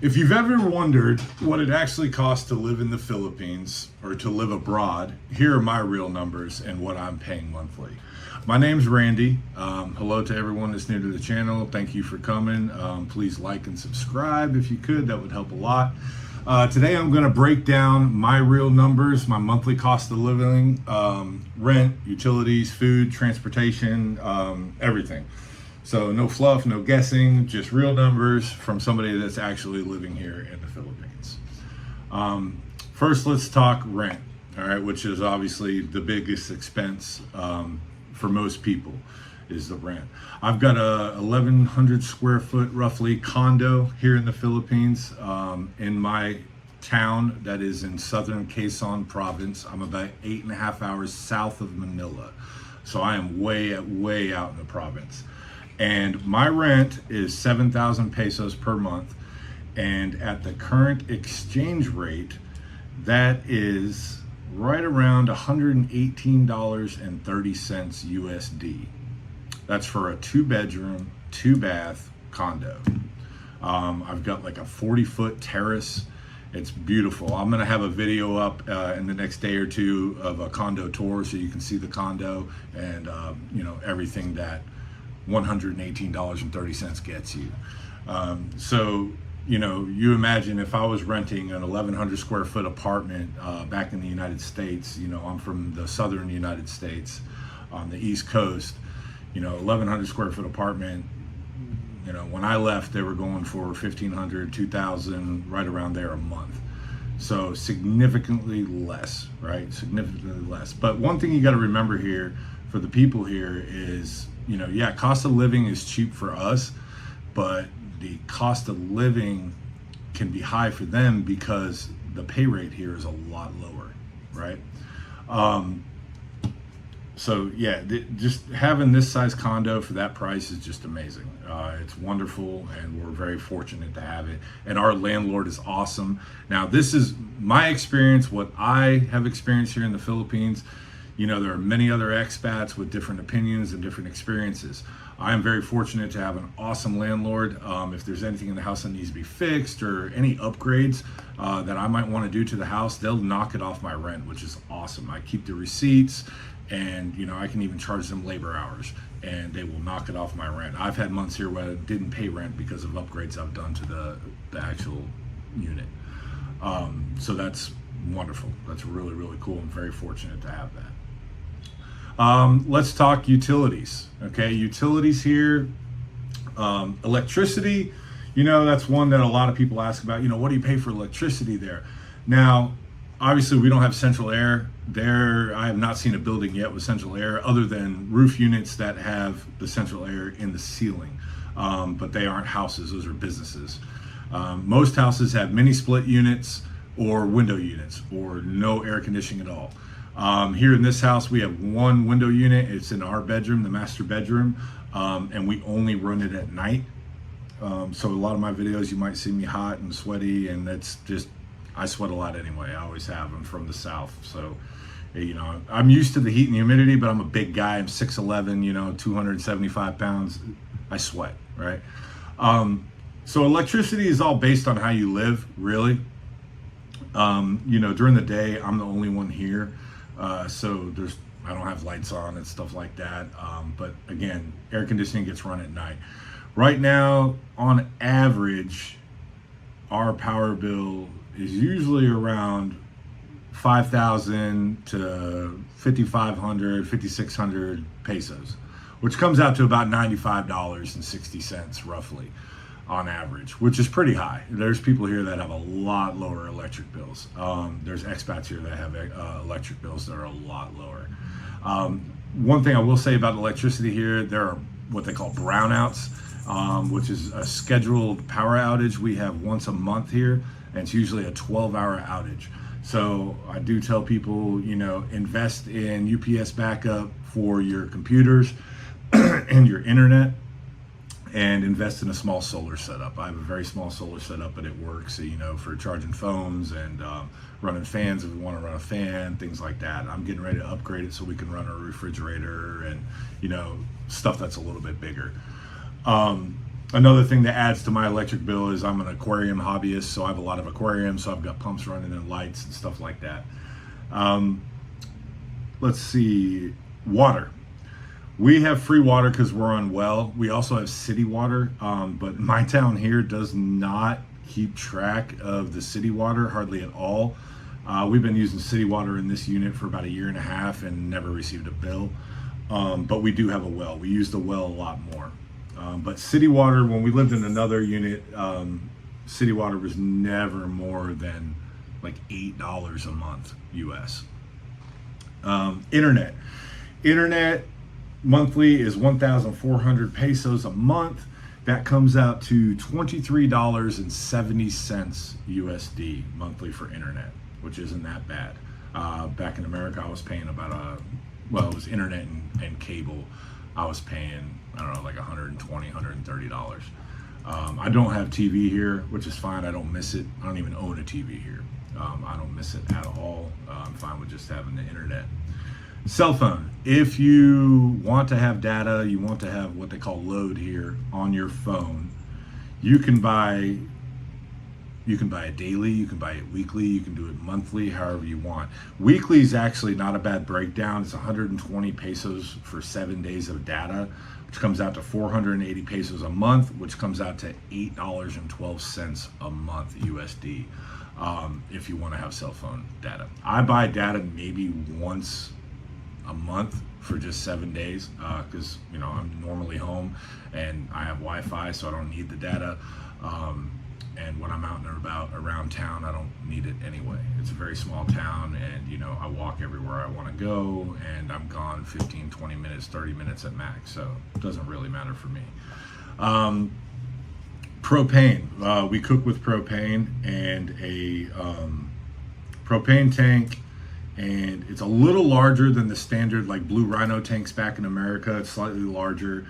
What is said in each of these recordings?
If you've ever wondered what it actually costs to live in the Philippines or to live abroad, here are my real numbers and what I'm paying monthly. My name's Randy. Hello to everyone that's new to the channel. Thank you for coming. Please like and subscribe if you could. That would help a lot. Today I'm going to break down my real numbers, my monthly cost of living, rent, utilities, food, transportation, everything. So no fluff, no guessing, just real numbers from somebody that's actually living here in the Philippines. First, let's talk rent, all right, which is obviously the biggest expense for most people is the rent. I've got a 1,100 square foot roughly condo here in the Philippines in my town that is in southern Quezon province. I'm about 8.5 hours south of Manila. So I am way out in the province. And my rent is 7,000 pesos per month. And at the current exchange rate, that is right around $118.30 USD. That's for a 2-bedroom, 2-bath condo. I've got like a 40-foot terrace. It's beautiful. I'm gonna have a video up in the next day or two of a condo tour so you can see the condo and everything that $118.30 gets you. So you imagine if I was renting an 1,100 square foot apartment back in the United States. I'm from the southern United States on the East Coast. 1,100 square foot apartment. When I left, they were going for 1,500, 2,000, right around there a month. So significantly less, right? Significantly less. But one thing you got to remember here for the people here is, cost of living is cheap for us, but the cost of living can be high for them because the pay rate here is a lot lower, right? So yeah, just having this size condo for that price is just amazing. It's wonderful, and we're very fortunate to have it. And our landlord is awesome. Now, this is my experience, what I have experienced here in the Philippines. There are many other expats with different opinions and different experiences. I am very fortunate to have an awesome landlord. If there's anything in the house that needs to be fixed or any upgrades that I might want to do to the house, they'll knock it off my rent, which is awesome. I keep the receipts, and I can even charge them labor hours, and they will knock it off my rent. I've had months here where I didn't pay rent because of upgrades I've done to the actual unit. So that's wonderful. That's really, really cool. I'm very fortunate to have that. Let's talk utilities. Okay, utilities here. Electricity, that's one that a lot of people ask about. What do you pay for electricity there? Now, obviously, we don't have central air there. I have not seen a building yet with central air other than roof units that have the central air in the ceiling. But they aren't houses, those are businesses. Most houses have mini split units or window units or no air conditioning at all. Here in this house, we have one window unit. It's in our bedroom, the master bedroom, and we only run it at night. So a lot of my videos, you might see me hot and sweaty, and that's just, I sweat a lot anyway. I always have. I'm from the South. So, I'm used to the heat and humidity, but I'm a big guy. I'm 6'11", 275 pounds. I sweat, right? So electricity is all based on how you live, really. During the day, I'm the only one here. So I don't have lights on and stuff like that. But again, air conditioning gets run at night. Right now, on average, our power bill is usually around 5,000 to 5,500, 5,600 pesos, which comes out to about $95.60 roughly on average, which is pretty high. There's people here that have a lot lower electric bills. There's expats here that have electric bills that are a lot lower. One thing I will say about electricity here, there are what they call brownouts, which is a scheduled power outage we have once a month here, and it's usually a 12-hour outage. So I do tell people, invest in UPS backup for your computers and your internet, and invest in a small solar setup. I have a very small solar setup, but it works, for charging phones and running fans if we want to run a fan, things like that. I'm getting ready to upgrade it so we can run a refrigerator and, stuff that's a little bit bigger. Another thing that adds to my electric bill is I'm an aquarium hobbyist, so I have a lot of aquariums, so I've got pumps running and lights and stuff like that. Let's see, water. We have free water because we're on well. We also have city water, but my town here does not keep track of the city water hardly at all. We've been using city water in this unit for about 1.5 years and never received a bill. But we do have a well. We use the well a lot more. But city water, when we lived in another unit, city water was never more than like $8 a month US. Internet monthly is 1,400 pesos a month. That comes out to $23.70 USD monthly for internet, which isn't that bad. Back in America, I was paying about it was internet and cable. I was paying, I don't know, like $120, $130. I don't have TV here, which is fine. I don't miss it. I don't even own a TV here. I don't miss it at all. I'm fine with just having the internet. Cell phone. If you want to have data, you want to have what they call load here on your phone, you can buy it daily, you can buy it weekly, you can do it monthly, however you want. Weekly is actually not a bad breakdown. It's 120 pesos for 7 days of data, which comes out to 480 pesos a month, which comes out to $8.12 a month USD. If you want to have cell phone data. I buy data maybe once a month for just 7 days because I'm normally home and I have Wi-Fi, so I don't need the data. And when I'm out and about around town, I don't need it anyway. It's a very small town, and I walk everywhere I want to go, and I'm gone 15, 20 minutes, 30 minutes at max, so it doesn't really matter for me. Propane. We cook with propane and a propane tank, and it's a little larger than the standard like Blue Rhino tanks back in America. It's slightly larger.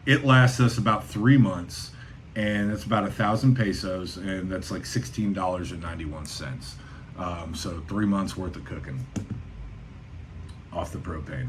It lasts us about 3 months, and it's about 1,000 pesos, and that's like $16.91. So 3 months worth of cooking off the propane.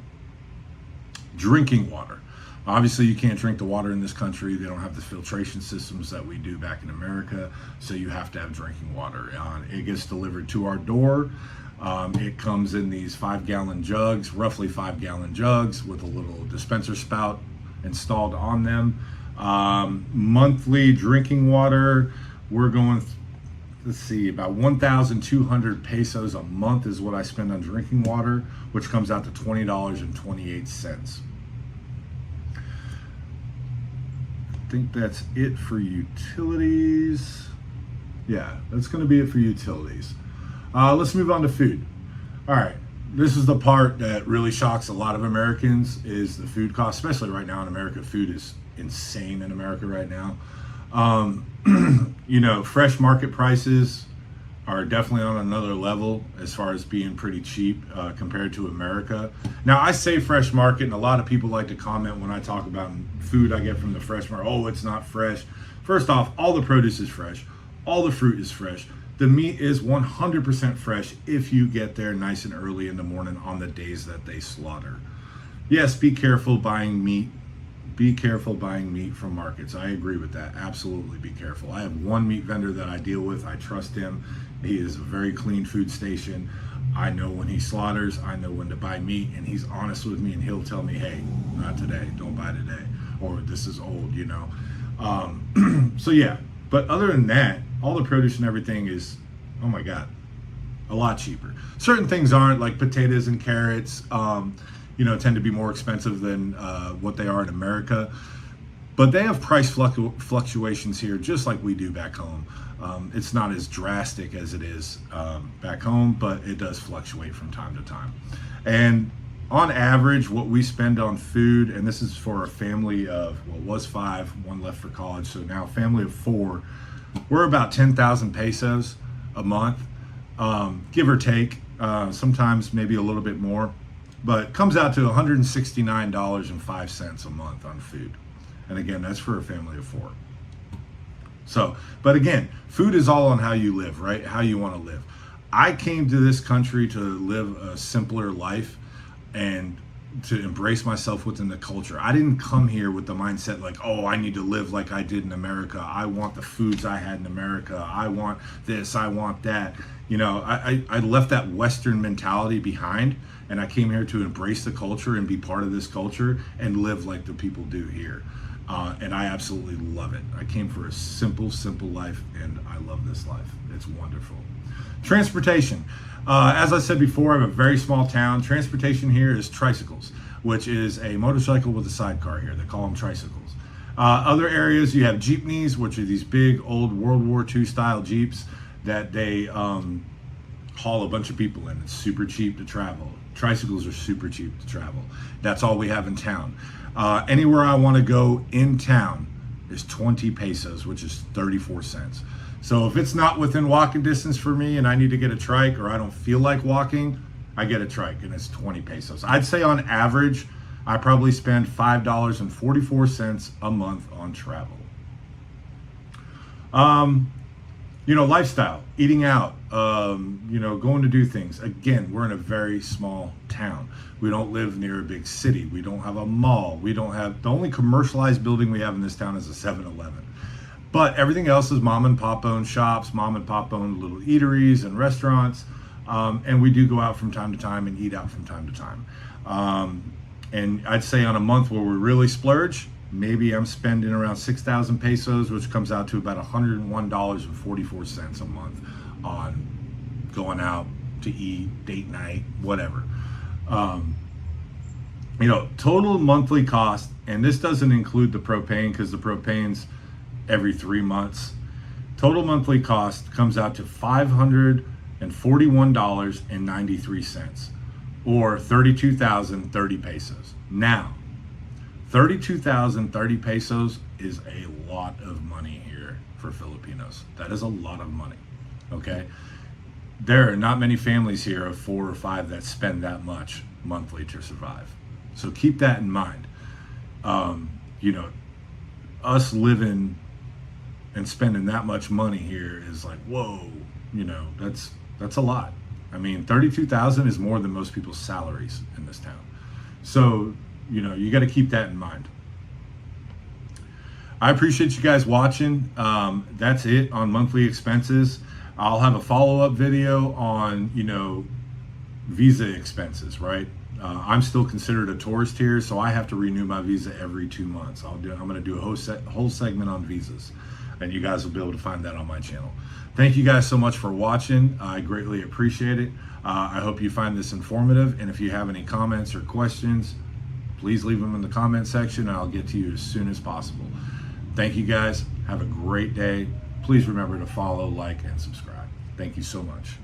Drinking water. Obviously, you can't drink the water in this country. They don't have the filtration systems that we do back in America, so you have to have drinking water. It gets delivered to our door. It comes in these 5-gallon jugs, roughly 5-gallon jugs with a little dispenser spout installed on them. Monthly drinking water, we're going, about 1,200 pesos a month is what I spend on drinking water, which comes out to $20.28. I think that's it for utilities. Yeah, that's going to be it for utilities. Let's move on to food. All right, this is the part that really shocks a lot of Americans is the food cost, especially right now in America. Food is insane in America right now. Fresh market prices are definitely on another level as far as being pretty cheap compared to America. Now, I say fresh market, and a lot of people like to comment when I talk about food I get from the fresh market. Oh, it's not fresh. First off, all the produce is fresh. All the fruit is fresh. The meat is 100% fresh if you get there nice and early in the morning on the days that they slaughter. Yes, be careful buying meat. Be careful buying meat from markets. I agree with that. Absolutely be careful. I have one meat vendor that I deal with. I trust him. He is a very clean food station. I know when he slaughters. I know when to buy meat, and he's honest with me, and he'll tell me, hey, not today. Don't buy today. Or this is old, So yeah, but other than that, all the produce and everything is, oh my God, a lot cheaper. Certain things aren't, like potatoes and carrots, tend to be more expensive than what they are in America. But they have price fluctuations here, just like we do back home. It's not as drastic as it is back home, but it does fluctuate from time to time. And on average, what we spend on food, and this is for a family of, well, it was 5, one left for college, so now a family of 4, we're about 10,000 pesos a month, give or take, sometimes maybe a little bit more, but it comes out to $169.05 a month on food. And again, that's for a family of 4. So, but again, food is all on how you live, right? How you want to live. I came to this country to live a simpler life, and to embrace myself within the culture. I didn't come here with the mindset like, oh, I need to live like I did in America. I want the foods I had in America. I want this, I want that. I left that Western mentality behind, and I came here to embrace the culture and be part of this culture and live like the people do here. And I absolutely love it. I came for a simple life, and I love this life. It's wonderful. Transportation. As I said before, I'm a very small town. Transportation here is tricycles, which is a motorcycle with a sidecar here. They call them tricycles. Other areas, you have jeepneys, which are these big old World War II style Jeeps that they haul a bunch of people in. It's super cheap to travel. Tricycles are super cheap to travel. That's all we have in town. Anywhere I want to go in town is 20 pesos, which is 34 cents. So if it's not within walking distance for me and I need to get a trike or I don't feel like walking, I get a trike and it's 20 pesos. I'd say on average, I probably spend $5.44 a month on travel. Lifestyle, eating out, going to do things. Again, we're in a very small town. We don't live near a big city. We don't have a mall. The only commercialized building we have in this town is a 7-Eleven. But everything else is mom and pop owned shops, mom and pop owned little eateries and restaurants. And we do go out from time to time and eat out from time to time. And I'd say on a month where we really splurge, maybe I'm spending around 6,000 pesos, which comes out to about $101.44 a month on going out to eat, date night, whatever. Total monthly cost, and this doesn't include the propane because the propane's every 3 months. Total monthly cost comes out to $541.93 or 32,030 pesos. Now, 32,030 pesos is a lot of money here for Filipinos. That is a lot of money, okay? There are not many families here of 4 or 5 that spend that much monthly to survive. So keep that in mind. Us living and spending that much money here is like, whoa, that's a lot. I mean, 32,000 is more than most people's salaries in this town. So, you got to keep that in mind. I appreciate you guys watching. That's it on monthly expenses. I'll have a follow-up video on, visa expenses, right? I'm still considered a tourist here, so I have to renew my visa every 2 months. I'm going to do a whole segment on visas, and you guys will be able to find that on my channel. Thank you guys so much for watching. I greatly appreciate it. I hope you find this informative, and if you have any comments or questions, please leave them in the comment section, and I'll get to you as soon as possible. Thank you guys. Have a great day. Please remember to follow, like, and subscribe. Thank you so much.